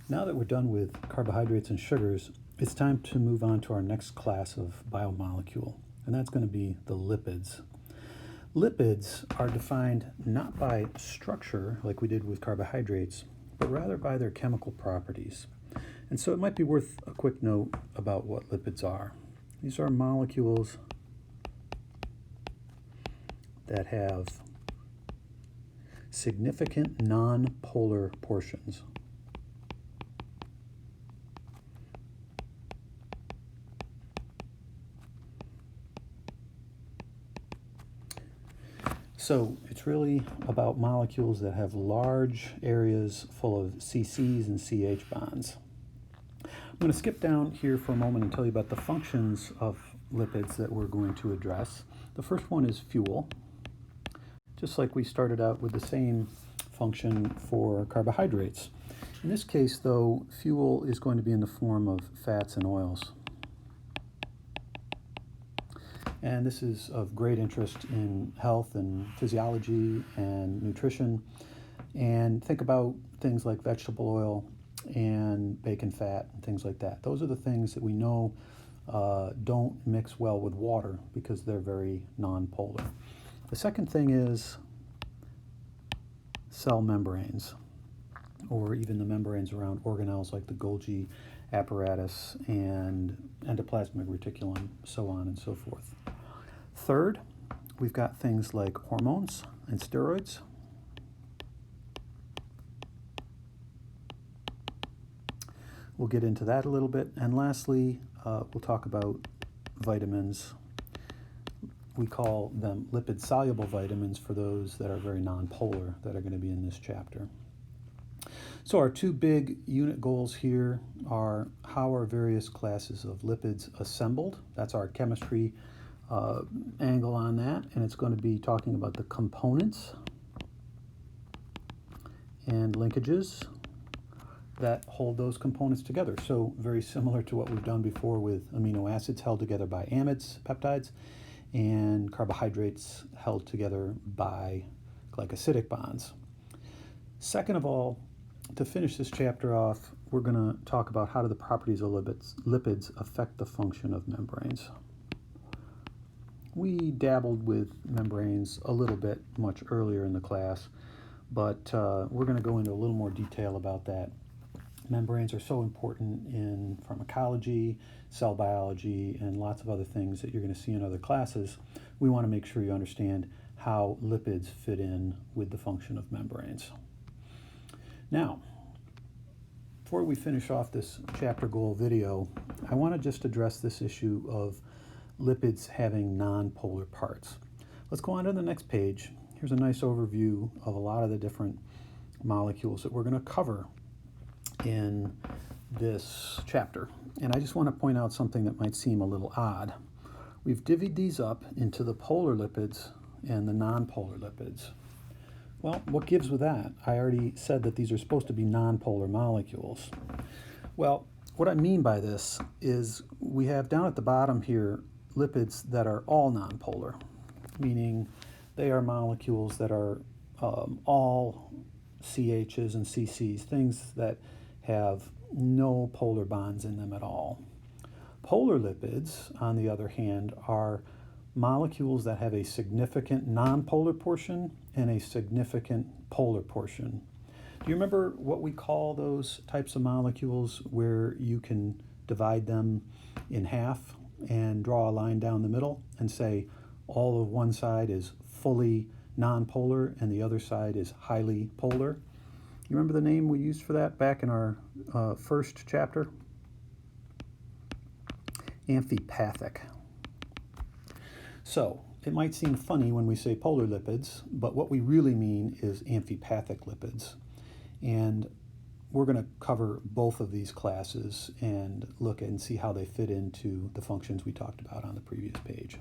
Now that we're done with carbohydrates and sugars, it's time to move on to our next class of biomolecule, and that's going to be the lipids. Lipids are defined not by structure like we did with carbohydrates, but rather by their chemical properties. And so it might be worth a quick note about what lipids are. These are molecules that have significant non-polar portions. So it's really about molecules that have large areas full of CCs and CH bonds. I'm going to skip down here for a moment and tell you about the functions of lipids that we're going to address. The first one is fuel. Just like we started out with the same function for carbohydrates. In this case, though, fuel is going to be in the form of fats and oils. And this is of great interest in health and physiology and nutrition. And think about things like vegetable oil and bacon fat and things like that. Those are the things that we know don't mix well with water because they're very non-polar. The second thing is cell membranes, or even the membranes around organelles like the Golgi apparatus and endoplasmic reticulum, so on and so forth. Third, we've got things like hormones and steroids. We'll get into that a little bit. And lastly, we'll talk about vitamins. We call them lipid-soluble vitamins for those that are very non-polar that are going to be in this chapter. So our two big unit goals here are how are various classes of lipids assembled. That's our chemistry angle on that, and it's going to be talking about the components and linkages that hold those components together. So very similar to what we've done before with amino acids held together by amides, peptides, and carbohydrates held together by glycosidic bonds. Second of all, to finish this chapter off, we're going to talk about how do the properties of lipids affect the function of membranes. We dabbled with membranes a little bit much earlier in the class, but we're going to go into a little more detail about that. Membranes are so important in pharmacology, cell biology, and lots of other things that you're going to see in other classes. We want to make sure you understand how lipids fit in with the function of membranes. Now, before we finish off this chapter goal video, I want to just address this issue of lipids having non-polar parts. Let's go on to the next page. Here's a nice overview of a lot of the different molecules that we're going to cover in this chapter. And I just want to point out something that might seem a little odd. We've divvied these up into the polar lipids and the non-polar lipids. Well, what gives with that? I already said that these are supposed to be non-polar molecules. Well, what I mean by this is we have down at the bottom here lipids that are all non-polar, meaning they are molecules that are all CHs and CCs, things that have no polar bonds in them at all. Polar lipids, on the other hand, are molecules that have a significant nonpolar portion and a significant polar portion. Do you remember what we call those types of molecules where you can divide them in half and draw a line down the middle and say all of one side is fully nonpolar and the other side is highly polar? You remember the name we used for that back in our first chapter? Amphipathic. So it might seem funny when we say polar lipids, but what we really mean is amphipathic lipids. And we're going to cover both of these classes and look and see how they fit into the functions we talked about on the previous page.